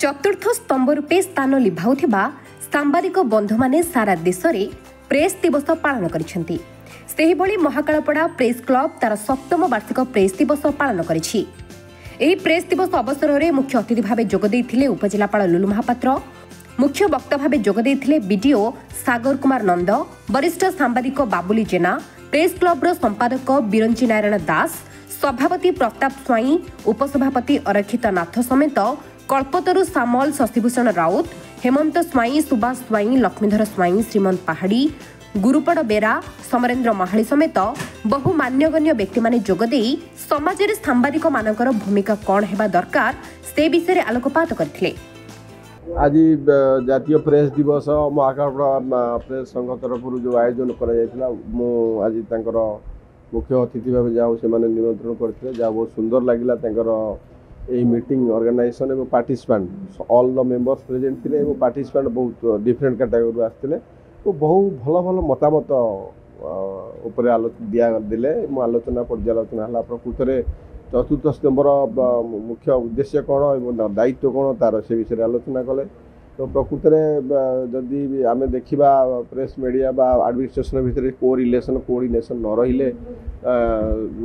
चतुर्थ स्तंभ रूपे स्थान लिभाउथिबा सांबादिक बंधु माने सारा देश में प्रेस दिवस पालन करिसेंती। सेहिभଳି महाकालपड़ा प्रेस क्लब तार 7म वार्षिक प्रेस दिवस पालन करिछि। एही प्रेस दिवस अवसर में मुख्य अतिथि भाव जोग देइथिले उपजिलापाल लुलु महापात्र, मुख्य वक्ता भाव जोग देइथिले बीडीओ सागर कुमार नंद, वरिष्ठ सांबादिक बाबुली जेना, प्रेस क्लब्र संपादक बिरंची नारायण दास, सभापति प्रताप स्वाई, उपसभापति अरक्षित नाथ समेत कल्पतरु सामल, शशिभूषण राउत, हेमंत स्वाई, सुभाष स्वाई, लक्ष्मीधर स्वाई, श्रीमंत पहाड़ी, गुरुपड़ बेरा, समरेन्द्र महाली समेत बहु मान्यगण्य व्यक्ति माने जोगदेई समाज रे सांबादिक मानकर भूमिका कौन हेबा दरकार से विषय आलोकपात करथिले। आज जातीय प्रेस दिवस महाकालपड़ा प्रेस संघ तरफ जो आयोजन करा जायतिला मो आज तांकर मुख्य अतिथि भाव जाओ से माने निमंत्रण करथिले। जा बहुत सुंदर लागिला तांकर ए मीटिंग ऑर्गेनाइजेशन एवं participant all the members present थिले एवं पार्टिसिपेंट बहुत डिफरेंट कैटेगरी आस्थिले। तो बहुत भल भल मतामत उपर दिया देले आलोचना पर्यालोचना है प्रकृत में चतुर्थ स्तंभर मुख्य उद्देश्य कौन और दायित्व कौन तार से विषय आलोचना कले। तो प्रकृत में जदि आम देखा प्रेस मीडिया बा एडमिनिस्ट्रेशन भितर कोरिलेशन कोऑर्डिनेशन न रहिले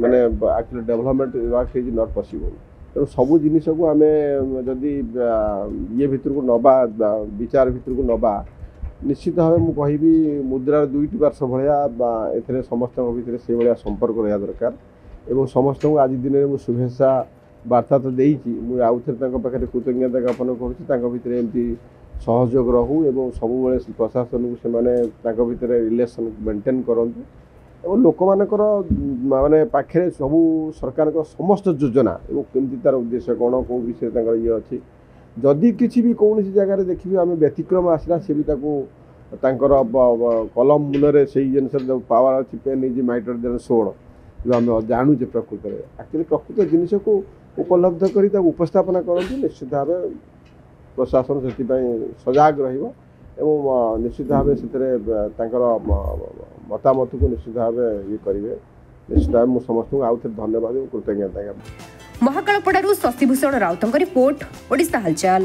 माने actually development work is not possible. तो सबू जिनिस को आम जदि ये भितर को नबा विचार भितर को नबा निश्चित भाव मुझे कहि मुद्रार दुईटी पार्श्व भाया ए समस्त भितर से भाया संपर्क रहा दरकार। एवं समस्त आज दिन में मुझे शुभेच्छा वार्ता तो देती मुझे आउ थे पाखे कृतज्ञता ज्ञापन करमती सहयोग रहू एवं सब प्रशासन को भितर रिलेसन मेंटेन करते और लोक मानकर माने पाखे सबू सरकार समस्त योजना एवं केमती तार उद्देश्य कौन कौ विषय ये अच्छी जदि किसी भी कौन जगार देखिए आम व्यतिक्रम आसला सी भी कलम मूल से जिन पावर अच्छी पेन इज माइटर देन सोड जो आम जानूचे प्रकृत में एक्चुअली प्रकृत जिनिस को उपलब्ध कर उपस्थापना करते निश्चित भाव प्रशासन से सजग एवं निश्चित भाव से मतामत को निश्चित भाव ये करेंगे। निश्चित भाव मुझे समस्त आउ थे धन्यवाद और कृतज्ञता। महाकालपड़ारू शशिभूषण राउतଙ୍କ रिपोर्ट ओडिशा हालचाल।